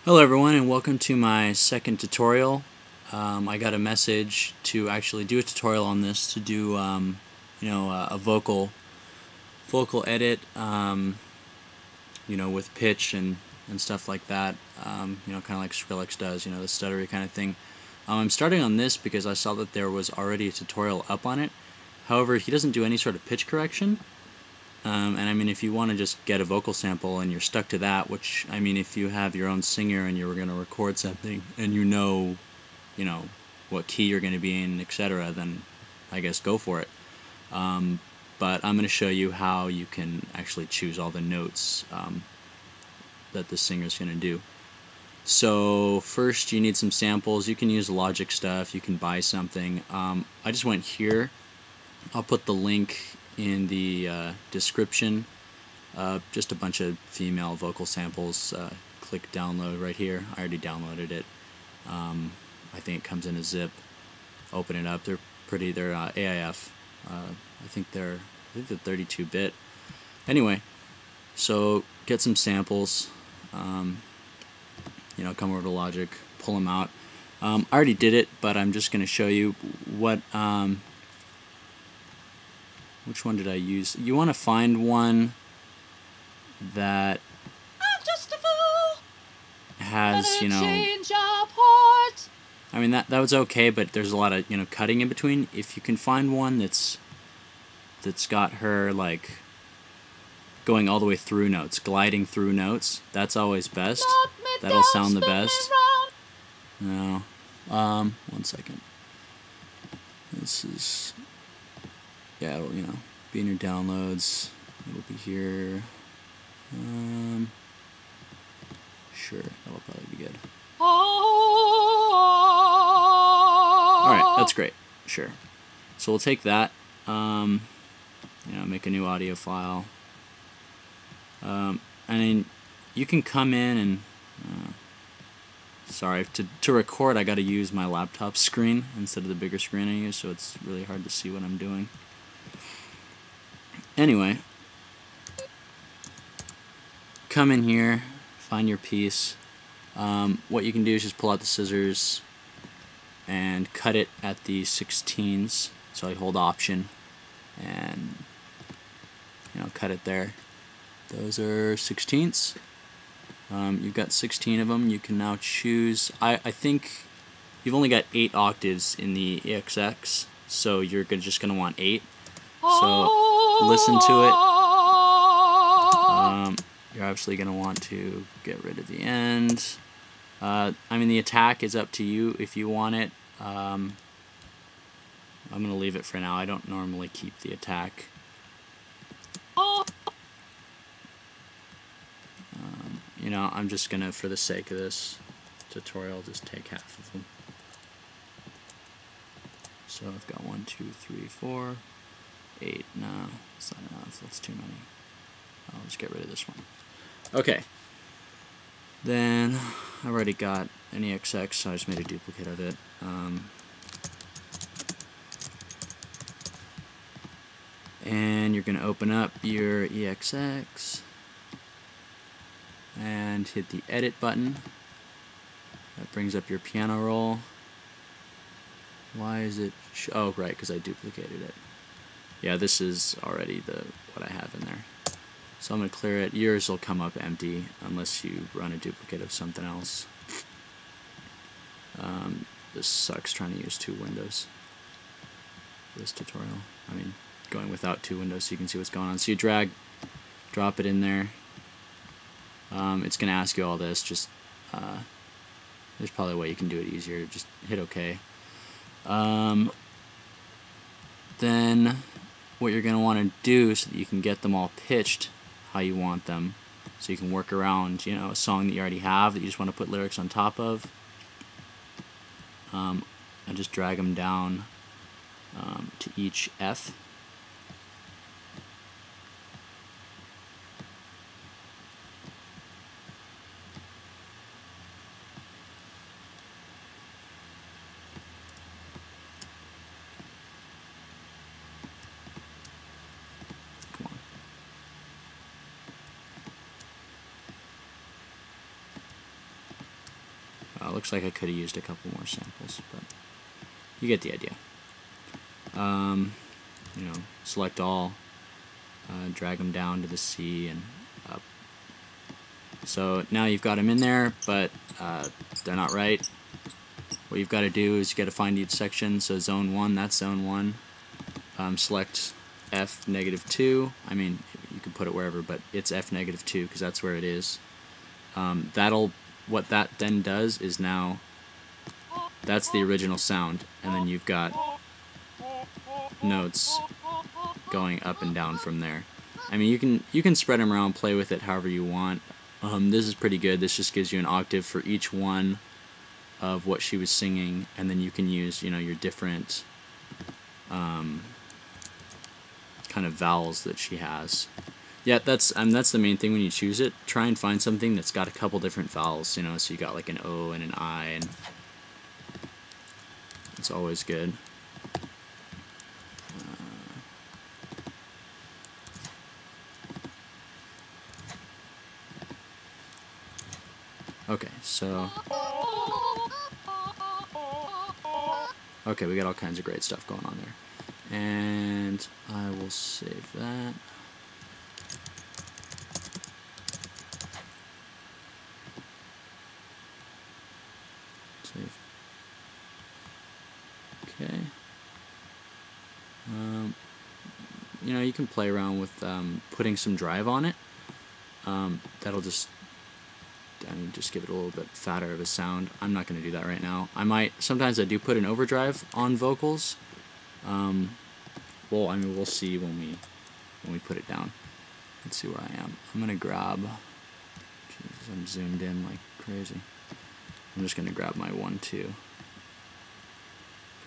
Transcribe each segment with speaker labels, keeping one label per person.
Speaker 1: Hello everyone and welcome to my second tutorial. I got a message to actually do a tutorial on this to do a vocal edit with pitch and stuff like that, kind of like Skrillex does, the stuttery kind of thing. I'm starting on this because I saw that there was already a tutorial up on it. However, he doesn't do any sort of pitch correction. And I mean, if you want to just get a vocal sample and you're stuck to that, which, I mean, if you have your own singer and you were going to record something and you know what key you're going to be in, etc., then I guess go for it. But I'm going to show you how you can actually choose all the notes that the singer's going to do. So first you need some samples. You can use Logic stuff, you can buy something. I just went here. I'll put the link in the description. Just a bunch of female vocal samples. Click download right here. I already downloaded it. I think it comes in a zip. Open it up. They're pretty. They're AIF. I think they're 32-bit. Anyway, so get some samples. Come over to Logic, pull them out. I already did it, but I'm just going to show you what. Which one did I use? You want to find one that has, I mean, that was okay, but there's a lot of, cutting in between. If you can find one that's got her, like, going all the way through notes, gliding through notes, that's always best. That'll sound the best. No. 1 second. This is... Yeah, it'll, be in your downloads. It'll be here. Sure, that'll probably be good. Alright, that's great. Sure. So we'll take that, make a new audio file. And you can come in and, sorry, to record I gotta use my laptop screen instead of the bigger screen I use, so it's really hard to see what I'm doing. Anyway, come in here, find your piece. What you can do is just pull out the scissors and cut it at the 16s. So I hold Option and cut it there. Those are 16ths. You've got 16 of them. You can now choose. I think you've only got 8 octaves in the EXS, so you're just gonna want 8. So listen to it. You're obviously going to want to get rid of the end. I mean, the attack is up to you if you want it. I'm going to leave it for now. I don't normally keep the attack. I'm just going to, for the sake of this tutorial, just take half of them. So I've got 1, 2, 3, 4, 8. No, that's not enough. That's too many. I'll just get rid of this one. Okay. Then I've already got an EXS, so I just made a duplicate of it. And you're going to open up your EXS and hit the edit button. That brings up your piano roll. Why is it? Oh, right, because I duplicated it. Yeah, this is already what I have in there. So I'm going to clear it. Yours will come up empty unless you run a duplicate of something else. This sucks trying to use 2 windows for this tutorial. I mean, going without 2 windows so you can see what's going on. So you drop it in there. It's going to ask you all this. Just there's probably a way you can do it easier. Just hit OK. Then what you're going to want to do so that you can get them all pitched how you want them, so you can work around, a song that you already have that you just want to put lyrics on top of. I just drag them down to each F. it looks like I could have used a couple more samples, but you get the idea. You know, select all, drag them down to the C and up. So now you've got them in there, but they're not right. What you've got to do is you got to find each section. So zone 1, that's zone 1. Select F -2. I mean, you can put it wherever, but it's F -2 because that's where it is. What that then does is now that's the original sound, and then you've got notes going up and down from there. I mean, you can spread them around, play with it however you want. This is pretty good. This just gives you an octave for each one of what she was singing, and then you can use, you know, your different kind of vowels that she has. Yeah, that's the main thing when you choose it. Try and find something that's got a couple different vowels, you know, so you got like an O and an I, and it's always good. Okay, so okay, we got all kinds of great stuff going on there. And I will save that. Save. Okay. You know, you can play around with putting some drive on it. That'll just, I mean, just give it a little bit fatter of a sound. I'm not going to do that right now. Sometimes I do put an overdrive on vocals. Well, I mean, we'll see when we put it down. Let's see where I am. I'm going to grab, Jesus, I'm zoomed in like crazy. I'm just going to grab my 1-2.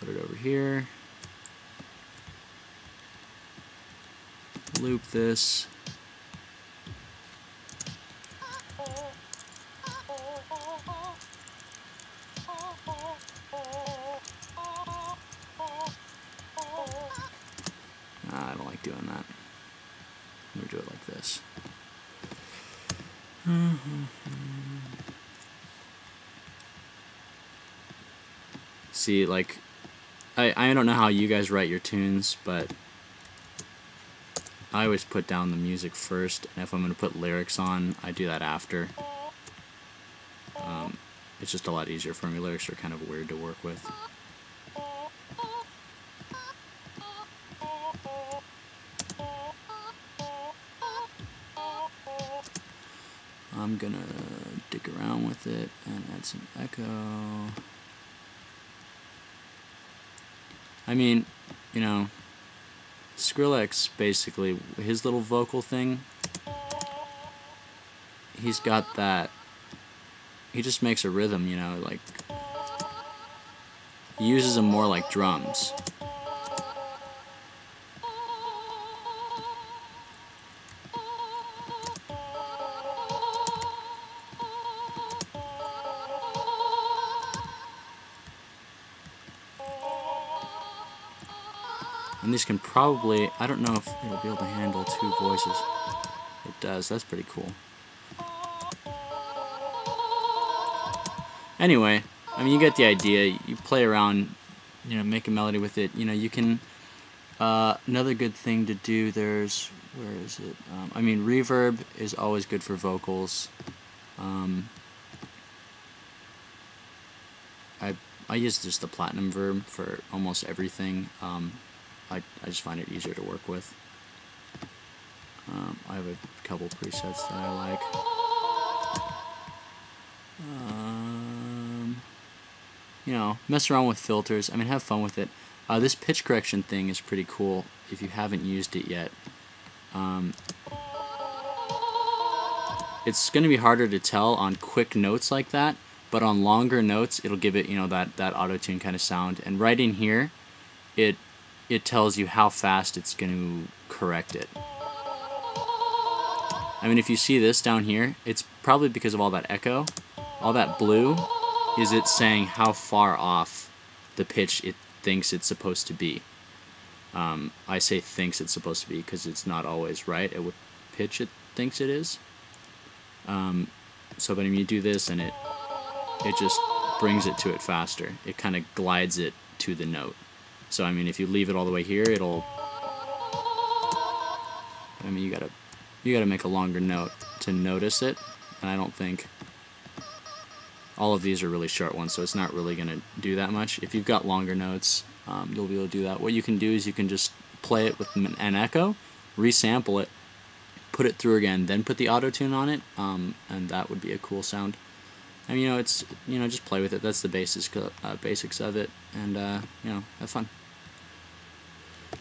Speaker 1: Put it over here. Loop this. I don't like doing that. I'm going to do it like this. See, like, I don't know how you guys write your tunes, but I always put down the music first, and if I'm going to put lyrics on, I do that after. It's just a lot easier for me. Lyrics are kind of weird to work with. I'm gonna dig around with it and add some echo. I mean, you know, Skrillex, basically, his little vocal thing, he's got that, he just makes a rhythm, you know, like, he uses them more like drums. And these can probably, I don't know if it'll be able to handle 2 voices. It does, that's pretty cool. Anyway, I mean, you get the idea. You play around, you know, make a melody with it. You know, you can, another good thing to do, there's, where is it? I mean, reverb is always good for vocals. I use just the platinum verb for almost everything. I just find it easier to work with. I have a couple presets that I like. You know, mess around with filters. I mean, have fun with it. This pitch correction thing is pretty cool if you haven't used it yet. It's going to be harder to tell on quick notes like that, but on longer notes, it'll give it, you know, that auto-tune kind of sound. And right in here, it tells you how fast it's going to correct it. I mean, if you see this down here, it's probably because of all that echo. All that blue is it saying how far off the pitch it thinks it's supposed to be. I say thinks it's supposed to be because it's not always right at what pitch it thinks it is. So, but when you do this and it just brings it to it faster. It kind of glides it to the note. So I mean, if you leave it all the way here, it'll. I mean, you gotta make a longer note to notice it, and I don't think all of these are really short ones, so it's not really gonna do that much. If you've got longer notes, you'll be able to do that. What you can do is you can just play it with an echo, resample it, put it through again, then put the auto tune on it, and that would be a cool sound. And it's just play with it. That's the basics of it, and have fun.